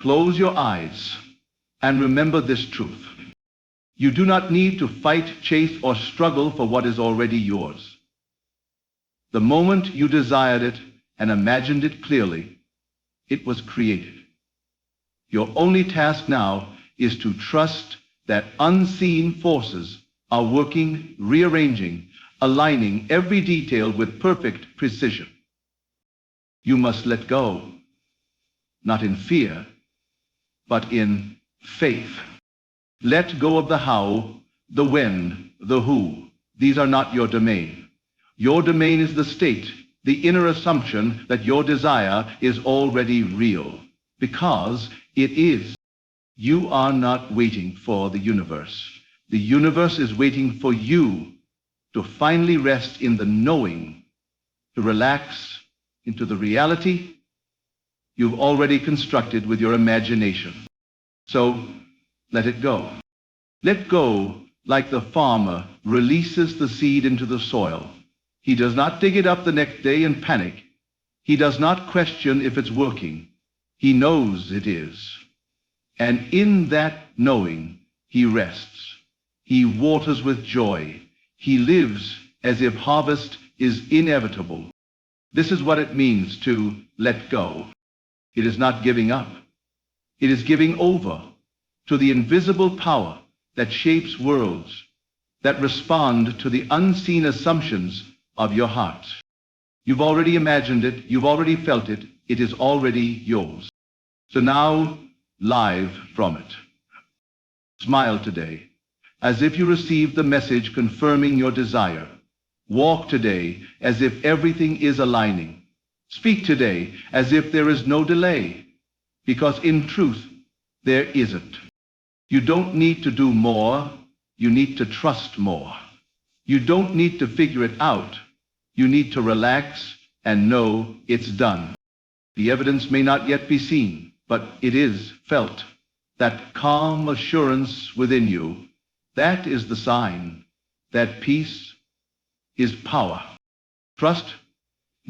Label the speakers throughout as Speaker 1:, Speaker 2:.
Speaker 1: Close your eyes and remember this truth. You do not need to fight, chase, or struggle for what is already yours. The moment you desired it and imagined it clearly, it was created. Your only task now is to trust that unseen forces are working, rearranging, aligning every detail with perfect precision. You must let go, not in fear, but in faith. Let go of the how, the when, the who. These are not your domain. Your domain is the state, the inner assumption that your desire is already real, because it is. You are not waiting for the universe. The universe is waiting for you to finally rest in the knowing, to relax into the reality you've already constructed with your imagination. So let it go. Let go like the farmer releases the seed into the soil. He does not dig it up the next day in panic. He does not question if it's working. He knows it is. And in that knowing, he rests. He waters with joy. He lives as if harvest is inevitable. This is what it means to let go. It is not giving up. It is giving over to the invisible power that shapes worlds, that respond to the unseen assumptions of your heart. You've already imagined it. You've already felt it. It is already yours. So now, live from it. Smile today, as if you received the message confirming your desire. Walk today as if everything is aligning. Speak today as if there is no delay, because in truth, there isn't. You don't need to do more. You need to trust more. You don't need to figure it out. You need to relax and know it's done. The evidence may not yet be seen, but it is felt. That calm assurance within you, that is the sign that peace is power. Trust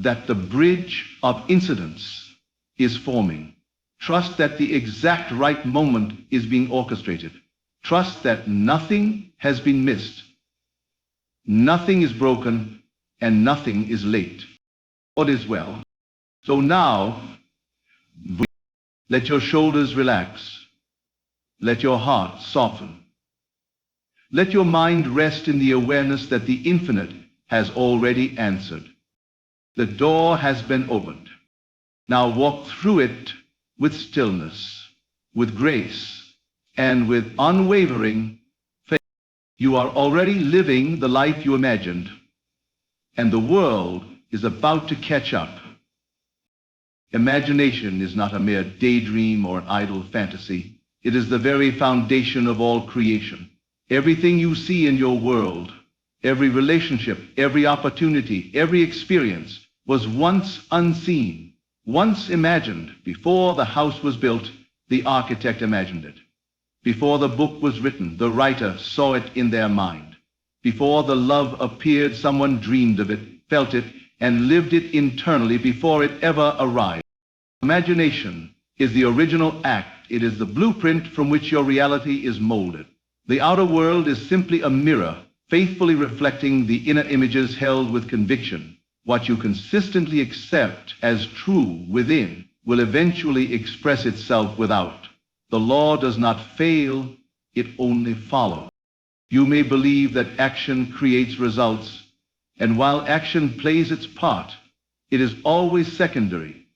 Speaker 1: that the bridge of incidents is forming. Trust that the exact right moment is being orchestrated. Trust that nothing has been missed. Nothing is broken and nothing is late. All is well. So now, let your shoulders relax. Let your heart soften. Let your mind rest in the awareness that the infinite has already answered. The door has been opened. Now walk through it with stillness, with grace, and with unwavering faith. You are already living the life you imagined, and the world is about to catch up. Imagination is not a mere daydream or idle fantasy. It is the very foundation of all creation. Everything you see in your world, every relationship, every opportunity, every experience was once unseen, once imagined. Before the house was built, the architect imagined it. Before the book was written, the writer saw it in their mind. Before the love appeared, someone dreamed of it, felt it, and lived it internally before it ever arrived. Imagination is the original act. It is the blueprint from which your reality is molded. The outer world is simply a mirror, faithfully reflecting the inner images held with conviction. What you consistently accept as true within will eventually express itself without. The law does not fail, it only follows. You may believe that action creates results, and while action plays its part, it is always secondary.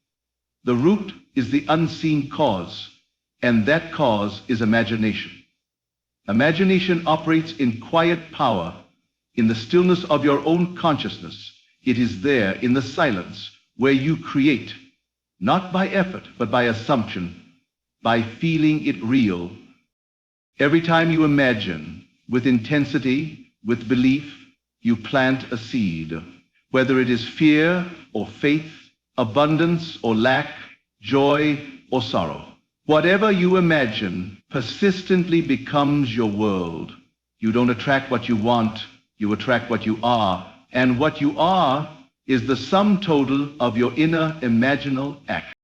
Speaker 1: The root is the unseen cause, and that cause is imagination. Imagination operates in quiet power, in the stillness of your own consciousness. It is there in the silence where you create, not by effort, but by assumption, by feeling it real. Every time you imagine, with intensity, with belief, you plant a seed, whether it is fear or faith, abundance or lack, joy or sorrow. Whatever you imagine persistently becomes your world. You don't attract what you want, you attract what you are. And what you are is the sum total of your inner imaginal act.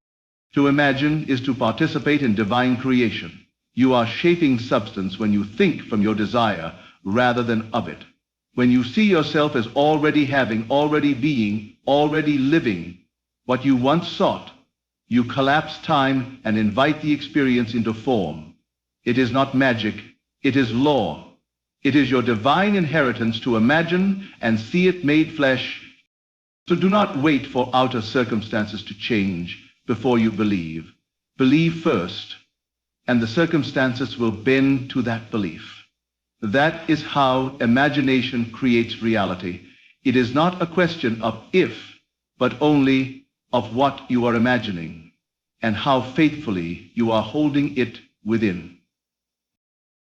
Speaker 1: To imagine is to participate in divine creation. You are shaping substance when you think from your desire rather than of it. When you see yourself as already having, already being, already living what you once sought, you collapse time and invite the experience into form. It is not magic, it is law. It is your divine inheritance to imagine and see it made flesh. So do not wait for outer circumstances to change before you believe. Believe first, and the circumstances will bend to that belief. That is how imagination creates reality. It is not a question of if, but only of what you are imagining, and how faithfully you are holding it within.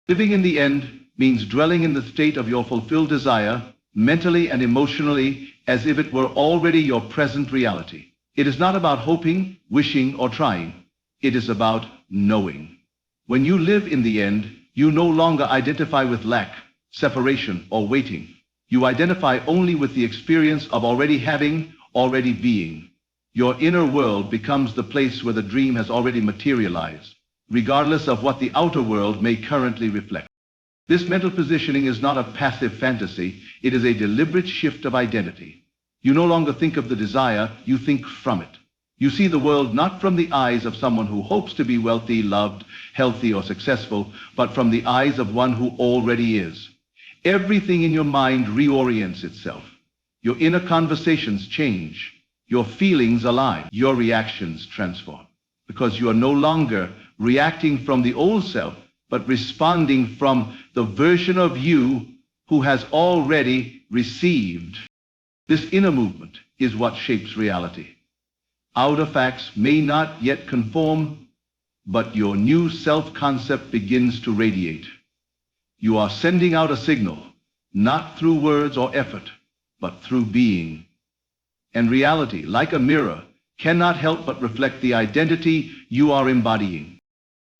Speaker 1: Living in the end means dwelling in the state of your fulfilled desire, mentally and emotionally, as if it were already your present reality. It is not about hoping, wishing, or trying. It is about knowing. When you live in the end, you no longer identify with lack, separation, or waiting. You identify only with the experience of already having, already being. Your inner world becomes the place where the dream has already materialized, regardless of what the outer world may currently reflect. This mental positioning is not a passive fantasy. It is a deliberate shift of identity. You no longer think of the desire, you think from it. You see the world not from the eyes of someone who hopes to be wealthy, loved, healthy, or successful, but from the eyes of one who already is. Everything in your mind reorients itself. Your inner conversations change. Your feelings align. Your reactions transform. Because you are no longer reacting from the old self, but responding from the version of you who has already received. This inner movement is what shapes reality. Outer facts may not yet conform, but your new self-concept begins to radiate. You are sending out a signal, not through words or effort, but through being. And reality, like a mirror, cannot help but reflect the identity you are embodying.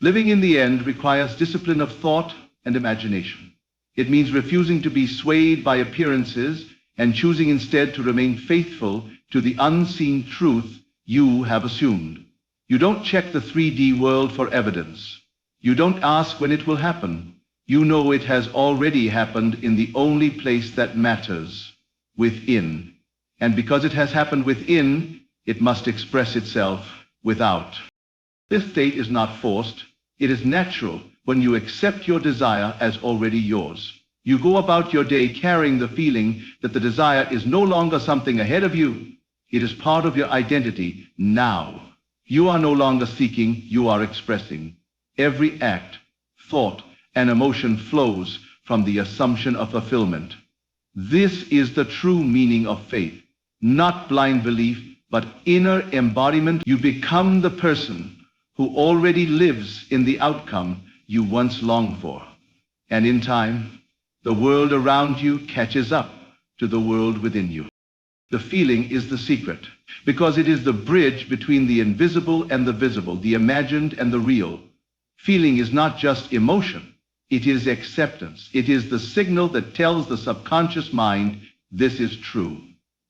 Speaker 1: Living in the end requires discipline of thought and imagination. It means refusing to be swayed by appearances and choosing instead to remain faithful to the unseen truth you have assumed. You don't check the 3D world for evidence. You don't ask when it will happen. You know it has already happened in the only place that matters, within. And because it has happened within, it must express itself without. This state is not forced. It is natural when you accept your desire as already yours. You go about your day carrying the feeling that the desire is no longer something ahead of you. It is part of your identity now. You are no longer seeking, you are expressing. Every act, thought, and emotion flows from the assumption of fulfillment. This is the true meaning of faith, not blind belief, but inner embodiment. You become the person who already lives in the outcome you once longed for. And in time, the world around you catches up to the world within you. The feeling is the secret, because it is the bridge between the invisible and the visible, the imagined and the real. Feeling is not just emotion, it is acceptance. It is the signal that tells the subconscious mind this is true.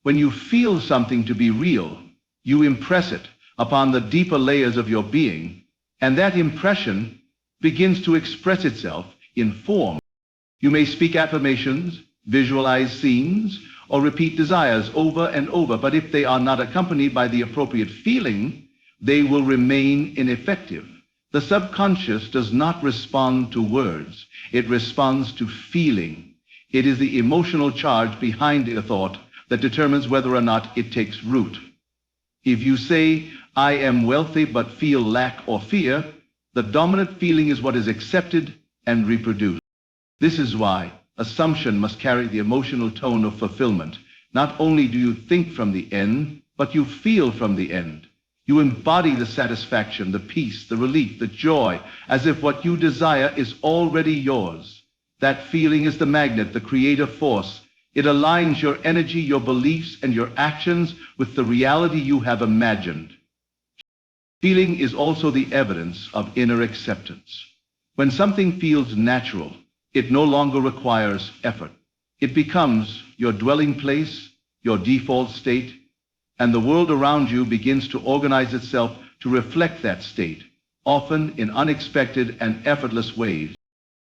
Speaker 1: When you feel something to be real, you impress it upon the deeper layers of your being, and that impression begins to express itself in form. You may speak affirmations, visualize scenes, or repeat desires over and over, but if they are not accompanied by the appropriate feeling, they will remain ineffective. The subconscious does not respond to words. It responds to feeling. It is the emotional charge behind a thought that determines whether or not it takes root. If you say, I am wealthy but feel lack or fear, the dominant feeling is what is accepted and reproduced. This is why assumption must carry the emotional tone of fulfillment. Not only do you think from the end, but you feel from the end. You embody the satisfaction, the peace, the relief, the joy, as if what you desire is already yours. That feeling is the magnet, the creative force. It aligns your energy, your beliefs, and your actions with the reality you have imagined. Feeling is also the evidence of inner acceptance. When something feels natural, it no longer requires effort. It becomes your dwelling place, your default state, and the world around you begins to organize itself to reflect that state, often in unexpected and effortless ways.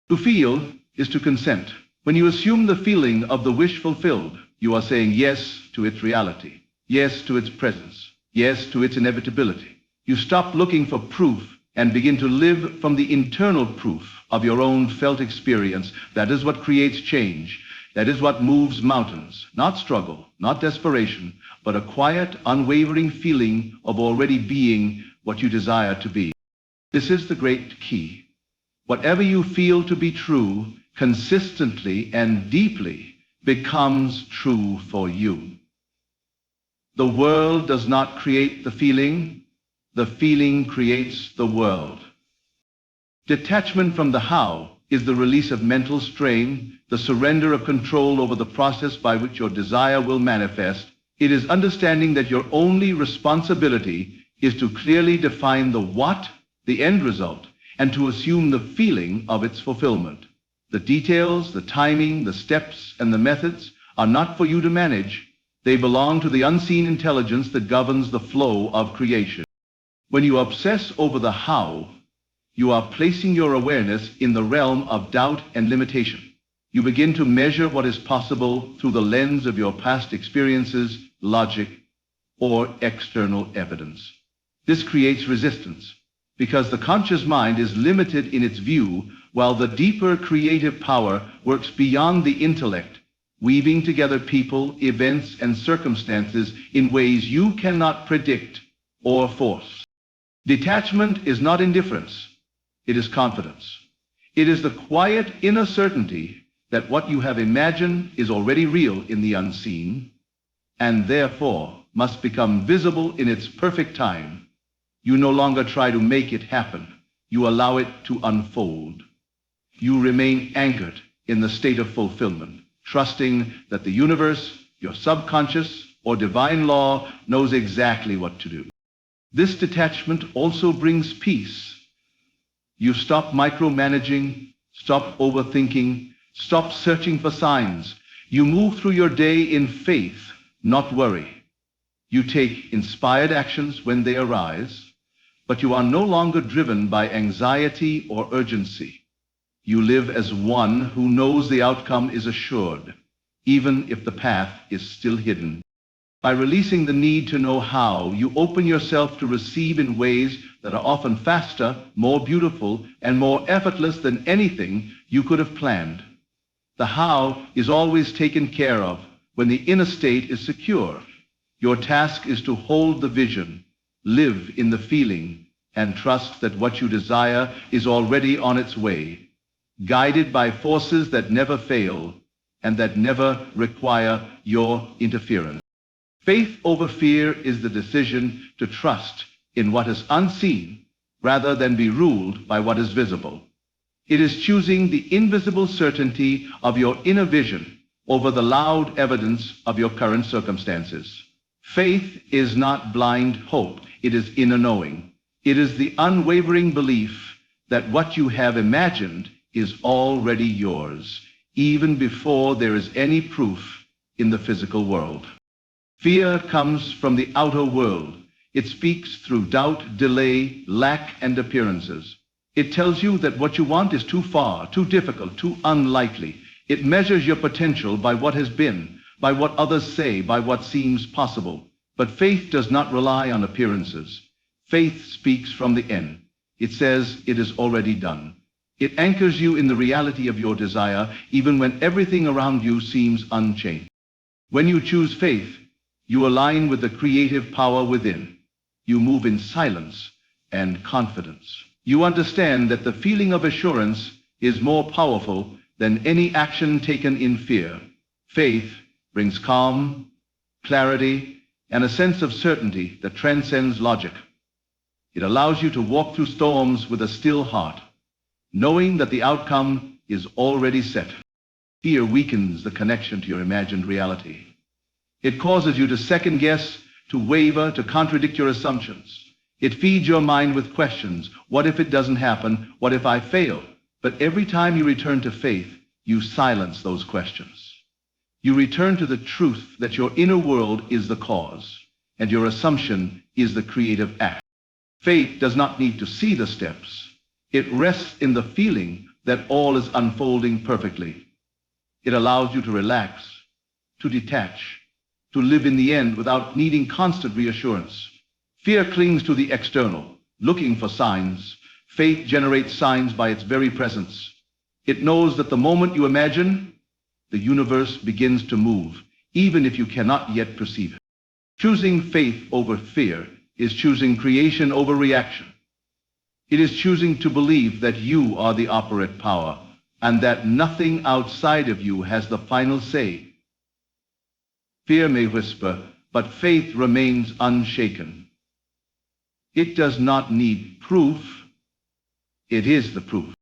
Speaker 1: To feel is to consent. When you assume the feeling of the wish fulfilled, you are saying yes to its reality, yes to its presence, yes to its inevitability. You stop looking for proof and begin to live from the internal proof of your own felt experience. That is what creates change. That is what moves mountains. Not struggle, not desperation, but a quiet, unwavering feeling of already being what you desire to be. This is the great key. Whatever you feel to be true, consistently and deeply, becomes true for you. The world does not create the feeling creates the world. Detachment from the how is the release of mental strain, the surrender of control over the process by which your desire will manifest. It is understanding that your only responsibility is to clearly define the what, the end result, and to assume the feeling of its fulfillment. The details, the timing, the steps, and the methods are not for you to manage. They belong to the unseen intelligence that governs the flow of creation. When you obsess over the how, you are placing your awareness in the realm of doubt and limitation. You begin to measure what is possible through the lens of your past experiences, logic, or external evidence. This creates resistance, because the conscious mind is limited in its view, while the deeper creative power works beyond the intellect, weaving together people, events, and circumstances in ways you cannot predict or force. Detachment is not indifference. It is confidence. It is the quiet inner certainty that what you have imagined is already real in the unseen, and therefore must become visible in its perfect time. You no longer try to make it happen. You allow it to unfold. You remain anchored in the state of fulfillment, trusting that the universe, your subconscious, or divine law knows exactly what to do. This detachment also brings peace. You stop micromanaging, stop overthinking, stop searching for signs. You move through your day in faith, not worry. You take inspired actions when they arise, but you are no longer driven by anxiety or urgency. You live as one who knows the outcome is assured, even if the path is still hidden. By releasing the need to know how, you open yourself to receive in ways that are often faster, more beautiful, and more effortless than anything you could have planned. The how is always taken care of when the inner state is secure. Your task is to hold the vision, live in the feeling, and trust that what you desire is already on its way, guided by forces that never fail and that never require your interference. Faith over fear is the decision to trust in what is unseen rather than be ruled by what is visible. It is choosing the invisible certainty of your inner vision over the loud evidence of your current circumstances. Faith is not blind hope. It is inner knowing. It is the unwavering belief that what you have imagined is already yours, even before there is any proof in the physical world. Fear comes from the outer world. It speaks through doubt, delay, lack, and appearances. It tells you that what you want is too far, too difficult, too unlikely. It measures your potential by what has been, by what others say, by what seems possible. But faith does not rely on appearances. Faith speaks from the end. It says it is already done. It anchors you in the reality of your desire, even when everything around you seems unchanged. When you choose faith, you align with the creative power within. You move in silence and confidence. You understand that the feeling of assurance is more powerful than any action taken in fear. Faith brings calm, clarity, and a sense of certainty that transcends logic. It allows you to walk through storms with a still heart, knowing that the outcome is already set. Fear weakens the connection to your imagined reality. It causes you to second guess, to waver, to contradict your assumptions. It feeds your mind with questions. What if it doesn't happen? What if I fail? But every time you return to faith, you silence those questions. You return to the truth that your inner world is the cause, and your assumption is the creative act. Faith does not need to see the steps. It rests in the feeling that all is unfolding perfectly. It allows you to relax, to detach, to live in the end without needing constant reassurance. Fear clings to the external, looking for signs. Faith generates signs by its very presence. It knows that the moment you imagine, the universe begins to move, even if you cannot yet perceive it. Choosing faith over fear is choosing creation over reaction. It is choosing to believe that you are the operant power and that nothing outside of you has the final say. Fear may whisper, but faith remains unshaken. It does not need proof. It is the proof.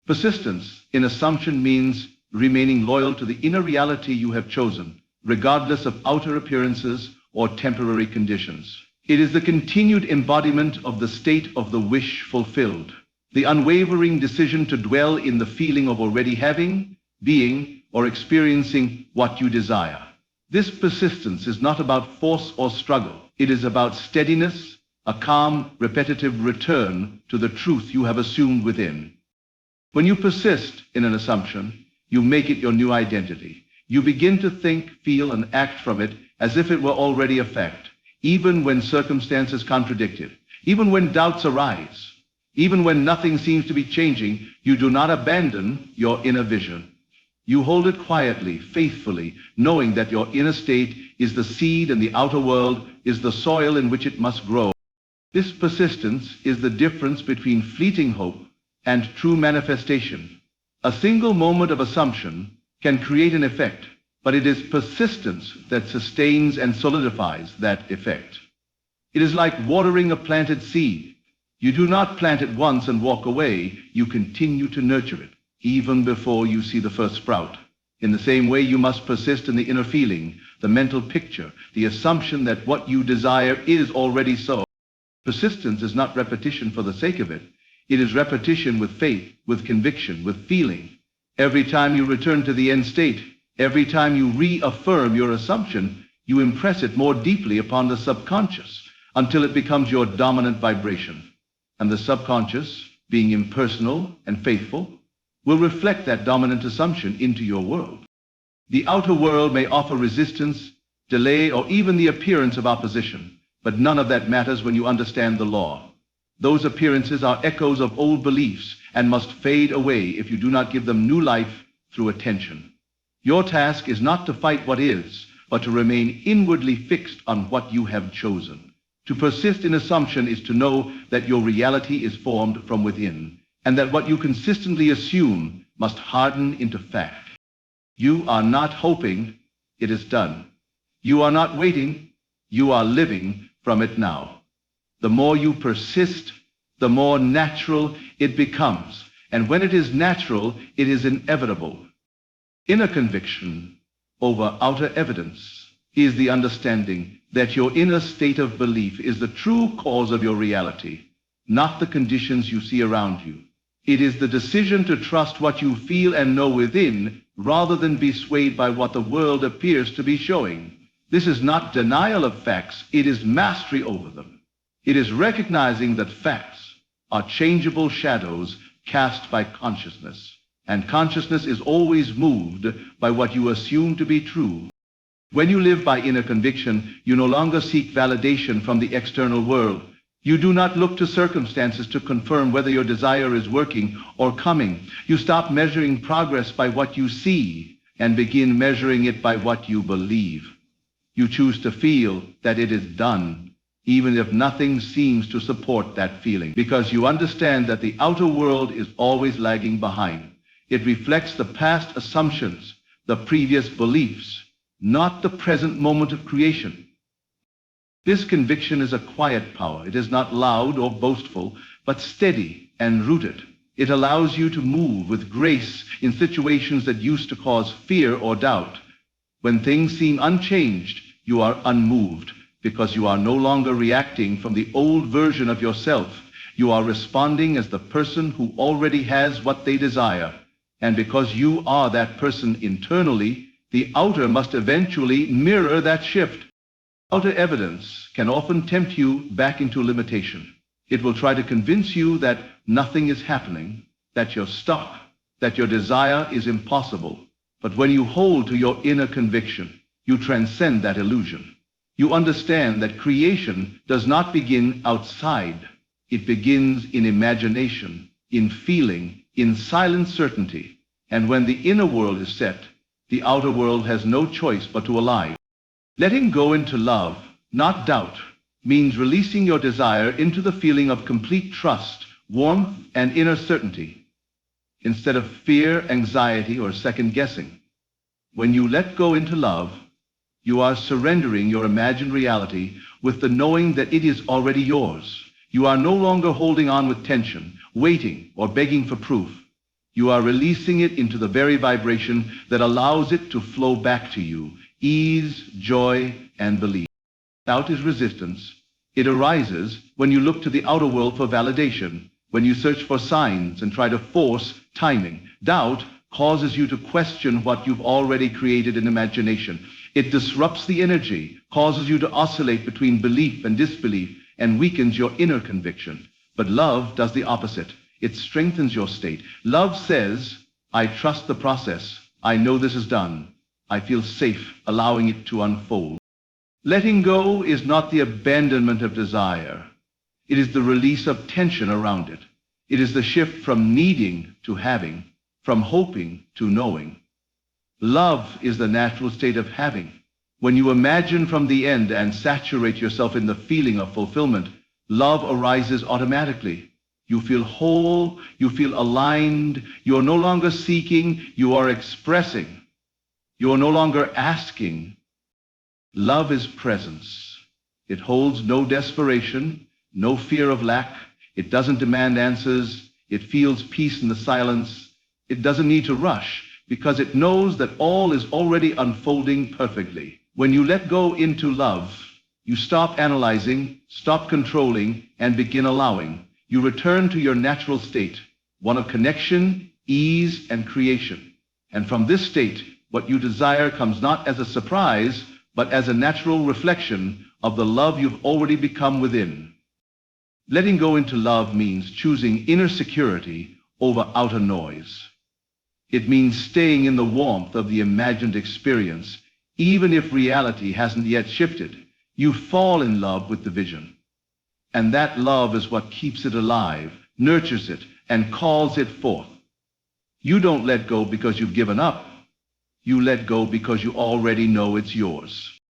Speaker 1: Persistence in assumption means remaining loyal to the inner reality you have chosen, regardless of outer appearances or temporary conditions. It is the continued embodiment of the state of the wish fulfilled, the unwavering decision to dwell in the feeling of already having, being, or experiencing what you desire. This persistence is not about force or struggle. It is about steadiness, a calm, repetitive return to the truth you have assumed within. When you persist in an assumption, you make it your new identity. You begin to think, feel, and act from it as if it were already a fact, even when circumstances contradict it, even when doubts arise, even when nothing seems to be changing. You do not abandon your inner vision. You hold it quietly, faithfully, knowing that your inner state is the seed and the outer world is the soil in which it must grow. This persistence is the difference between fleeting hope and true manifestation. A single moment of assumption can create an effect, but it is persistence that sustains and solidifies that effect. It is like watering a planted seed. You do not plant it once and walk away. You continue to nurture it, even before you see the first sprout. In the same way, you must persist in the inner feeling, the mental picture, the assumption that what you desire is already so. Persistence is not repetition for the sake of it. It is repetition with faith, with conviction, with feeling. Every time you return to the end state, every time you reaffirm your assumption, you impress it more deeply upon the subconscious until it becomes your dominant vibration. And the subconscious, being impersonal and faithful, will reflect that dominant assumption into your world. The outer world may offer resistance, delay, or even the appearance of opposition, but none of that matters when you understand the law. Those appearances are echoes of old beliefs and must fade away if you do not give them new life through attention. Your task is not to fight what is, but to remain inwardly fixed on what you have chosen. To persist in assumption is to know that your reality is formed from within, and that what you consistently assume must harden into fact. You are not hoping, it is done. You are not waiting, you are living from it now. The more you persist, the more natural it becomes, and when it is natural, it is inevitable. Inner conviction over outer evidence is the understanding that your inner state of belief is the true cause of your reality, not the conditions you see around you. It is the decision to trust what you feel and know within, rather than be swayed by what the world appears to be showing. This is not denial of facts, it is mastery over them. It is recognizing that facts are changeable shadows cast by consciousness, and consciousness is always moved by what you assume to be true. When you live by inner conviction, you no longer seek validation from the external world. You do not look to circumstances to confirm whether your desire is working or coming. You stop measuring progress by what you see and begin measuring it by what you believe. You choose to feel that it is done, even if nothing seems to support that feeling, because you understand that the outer world is always lagging behind. It reflects the past assumptions, the previous beliefs, not the present moment of creation. This conviction is a quiet power. It is not loud or boastful, but steady and rooted. It allows you to move with grace in situations that used to cause fear or doubt. When things seem unchanged, you are unmoved, because you are no longer reacting from the old version of yourself. You are responding as the person who already has what they desire. And because you are that person internally, the outer must eventually mirror that shift. Outer evidence can often tempt you back into limitation. It will try to convince you that nothing is happening, that you're stuck, that your desire is impossible. But when you hold to your inner conviction, you transcend that illusion. You understand that creation does not begin outside. It begins in imagination, in feeling, in silent certainty. And when the inner world is set, the outer world has no choice but to align. Letting go into love, not doubt, means releasing your desire into the feeling of complete trust, warmth, and inner certainty, instead of fear, anxiety, or second-guessing. When you let go into love, you are surrendering your imagined reality with the knowing that it is already yours. You are no longer holding on with tension, waiting, or begging for proof. You are releasing it into the very vibration that allows it to flow back to you, ease, joy, and belief. Doubt is resistance. It arises when you look to the outer world for validation, when you search for signs and try to force timing. Doubt causes you to question what you've already created in imagination. It disrupts the energy, causes you to oscillate between belief and disbelief, and weakens your inner conviction. But love does the opposite. It strengthens your state. Love says, I trust the process. I know this is done. I feel safe allowing it to unfold. Letting go is not the abandonment of desire. It is the release of tension around it. It is the shift from needing to having, from hoping to knowing. Love is the natural state of having. When you imagine from the end and saturate yourself in the feeling of fulfillment, love arises automatically. You feel whole, you feel aligned, you are no longer seeking, you are expressing. You are no longer asking. Love is presence. It holds no desperation, no fear of lack. It doesn't demand answers. It feels peace in the silence. It doesn't need to rush because it knows that all is already unfolding perfectly. When you let go into love, you stop analyzing, stop controlling, and begin allowing. You return to your natural state, one of connection, ease, and creation. And from this state, what you desire comes not as a surprise, but as a natural reflection of the love you've already become within. Letting go into love means choosing inner security over outer noise. It means staying in the warmth of the imagined experience, even if reality hasn't yet shifted. You fall in love with the vision. And that love is what keeps it alive, nurtures it, and calls it forth. You don't let go because you've given up. You let go because you already know it's yours.